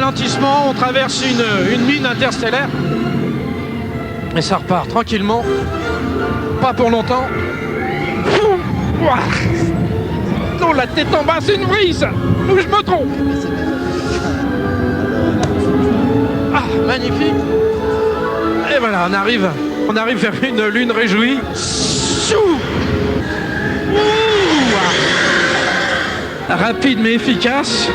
ralentissement, on traverse une mine interstellaire. Et ça repart tranquillement. Pas pour longtemps. Non, la tête en bas, c'est une brise. Ou je me trompe. Ah, magnifique. Et voilà, on arrive vers une lune réjouie. Rapide mais efficace.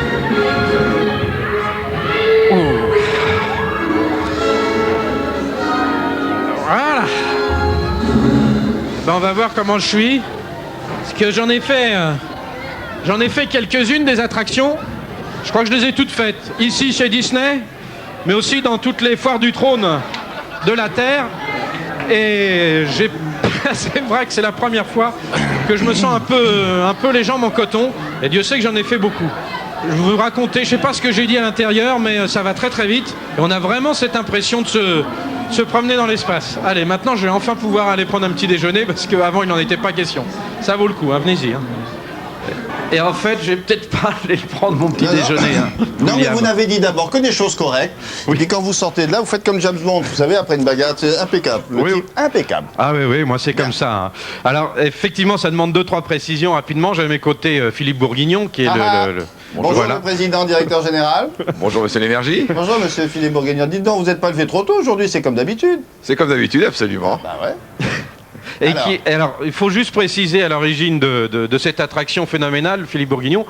Voilà. Ben, on va voir comment je suis. Parce que j'en ai fait quelques-unes des attractions. Je crois que je les ai toutes faites. Ici chez Disney, mais aussi dans toutes les foires du trône de la Terre. Et c'est vrai que c'est la première fois que je me sens un peu les jambes en coton. Et Dieu sait que j'en ai fait beaucoup. Je vais vous raconter, je sais pas ce que j'ai dit à l'intérieur, mais ça va très très vite. Et on a vraiment cette impression de se promener dans l'espace. Allez, maintenant je vais enfin pouvoir aller prendre un petit déjeuner, parce qu'avant il n'en était pas question. Ça vaut le coup, hein, venez-y. Hein. Et en fait, je vais peut-être pas aller prendre mon petit déjeuner. Hein. Non, mais vous n'avez dit d'abord que des choses correctes. Oui. Et puis quand vous sortez de là, vous faites comme James Bond. Vous savez, après une bagarre, c'est impeccable. Oui. Impeccable. Ah oui, moi c'est comme ça. Hein. Alors, effectivement, ça demande 2-3 précisions rapidement. J'ai à mes côtés Philippe Bourguignon, qui est le Bonjour, voilà. Le président, directeur général. Bonjour, monsieur Lémergie. Bonjour, monsieur Philippe Bourguignon. Dites donc, vous n'êtes pas levé trop tôt aujourd'hui, c'est comme d'habitude. C'est comme d'habitude, absolument. Bah ouais. Et alors, il faut juste préciser à l'origine de cette attraction phénoménale, Philippe Bourguignon,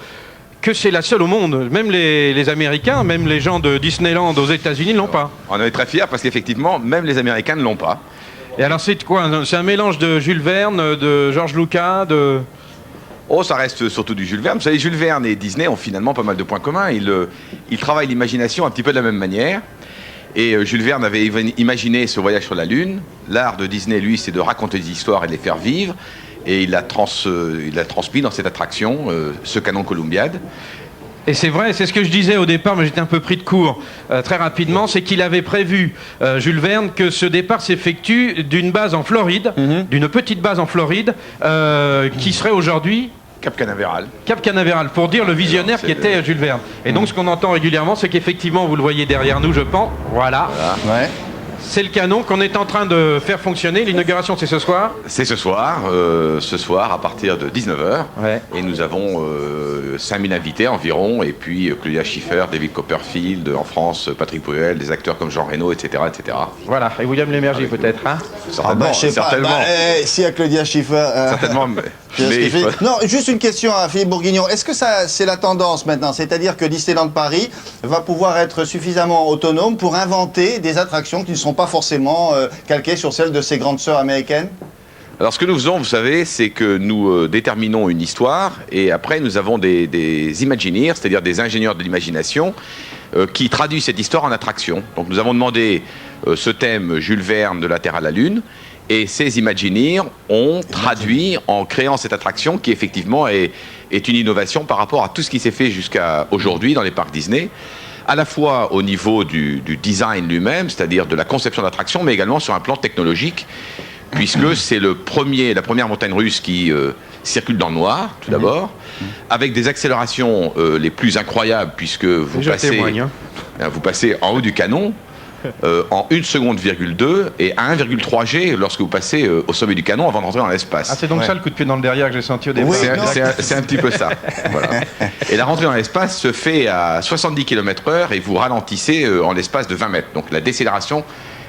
que c'est la seule au monde. Même les Américains, même les gens de Disneyland aux États-Unis ne l'ont pas. On en est très fiers parce qu'effectivement, même les Américains ne l'ont pas. Et alors, c'est quoi? C'est un mélange de Jules Verne, de George Lucas, de... Oh, ça reste surtout du Jules Verne. Vous savez, Jules Verne et Disney ont finalement pas mal de points communs. Ils travaillent l'imagination un petit peu de la même manière. Et Jules Verne avait imaginé ce voyage sur la Lune. L'art de Disney, lui, c'est de raconter des histoires et de les faire vivre. Et il l'a transmis dans cette attraction, ce canon Columbiad. Et c'est vrai, c'est ce que je disais au départ, mais j'étais un peu pris de court très rapidement, c'est qu'il avait prévu, Jules Verne, que ce départ s'effectue d'une base en Floride, d'une petite base en Floride, qui serait aujourd'hui... Cap Canaveral. Cap Canaveral, pour dire le visionnaire qui était Jules Verne. Et donc ce qu'on entend régulièrement, c'est qu'effectivement, vous le voyez derrière nous, je pense, voilà. Ouais. C'est le canon qu'on est en train de faire fonctionner. L'inauguration, c'est ce soir? C'est ce soir à partir de 19h. Ouais. Et nous avons 5000 invités environ. Et puis Claudia Schiffer, David Copperfield, en France, Patrick Bruel, des acteurs comme Jean Reno, etc. etc. Voilà, et William Lémergie peut-être, hein? Certainement, je sais certainement. pas. Si à Claudia Schiffer... Certainement, Non, juste une question à Philippe Bourguignon. Est-ce que ça, c'est la tendance maintenant? C'est-à-dire que Disneyland Paris va pouvoir être suffisamment autonome pour inventer des attractions qui ne sont pas forcément calquées sur celles de ses grandes sœurs américaines? Alors ce que nous faisons, vous savez, c'est que nous déterminons une histoire et après nous avons des Imagineers, c'est-à-dire des ingénieurs de l'imagination qui traduisent cette histoire en attraction. Donc nous avons demandé ce thème Jules Verne de la Terre à la Lune. Et ces Imagineers ont traduit en créant cette attraction qui effectivement est une innovation par rapport à tout ce qui s'est fait jusqu'à aujourd'hui dans les parcs Disney, à la fois au niveau du design lui-même, c'est-à-dire de la conception d'attraction, mais également sur un plan technologique, puisque c'est la première montagne russe qui circule dans le noir, tout d'abord, avec des accélérations les plus incroyables, puisque vous passez en haut du canon, en 1,2 seconde et à 1,3 G lorsque vous passez au sommet du canon avant de rentrer dans l'espace. Ah, c'est donc ça le coup de pied dans le derrière que j'ai senti au départ. Oui, c'est un petit peu ça. Voilà. Et la rentrée dans l'espace se fait à 70 km/h et vous ralentissez en l'espace de 20 mètres. Donc la décélération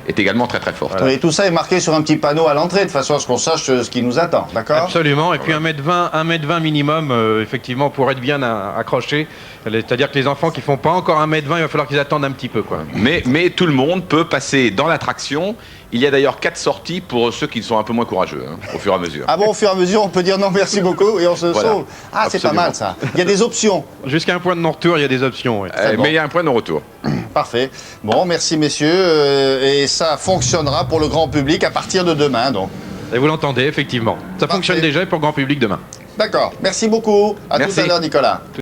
est également très très forte. Voilà. Et tout ça est marqué sur un petit panneau à l'entrée, de façon à ce qu'on sache ce qui nous attend, d'accord? Absolument, et puis 1m20 minimum, effectivement, pour être bien accroché. C'est-à-dire que les enfants qui font pas encore 1m20, il va falloir qu'ils attendent un petit peu, quoi. Mais tout le monde peut passer dans l'attraction. Il y a d'ailleurs 4 sorties pour ceux qui sont un peu moins courageux, hein, au fur et à mesure. Ah bon, au fur et à mesure, on peut dire non merci beaucoup et on se sauve. Ah, c'est pas mal ça. Il y a des options. Jusqu'à un point de non-retour, il y a des options. Ouais. Mais il y a un point de non-retour. Parfait. Bon, merci messieurs. Et ça fonctionnera pour le grand public à partir de demain, donc. Et vous l'entendez, effectivement. Ça fonctionne déjà pour le grand public demain. D'accord. Merci beaucoup. À tout à l'heure, Nicolas.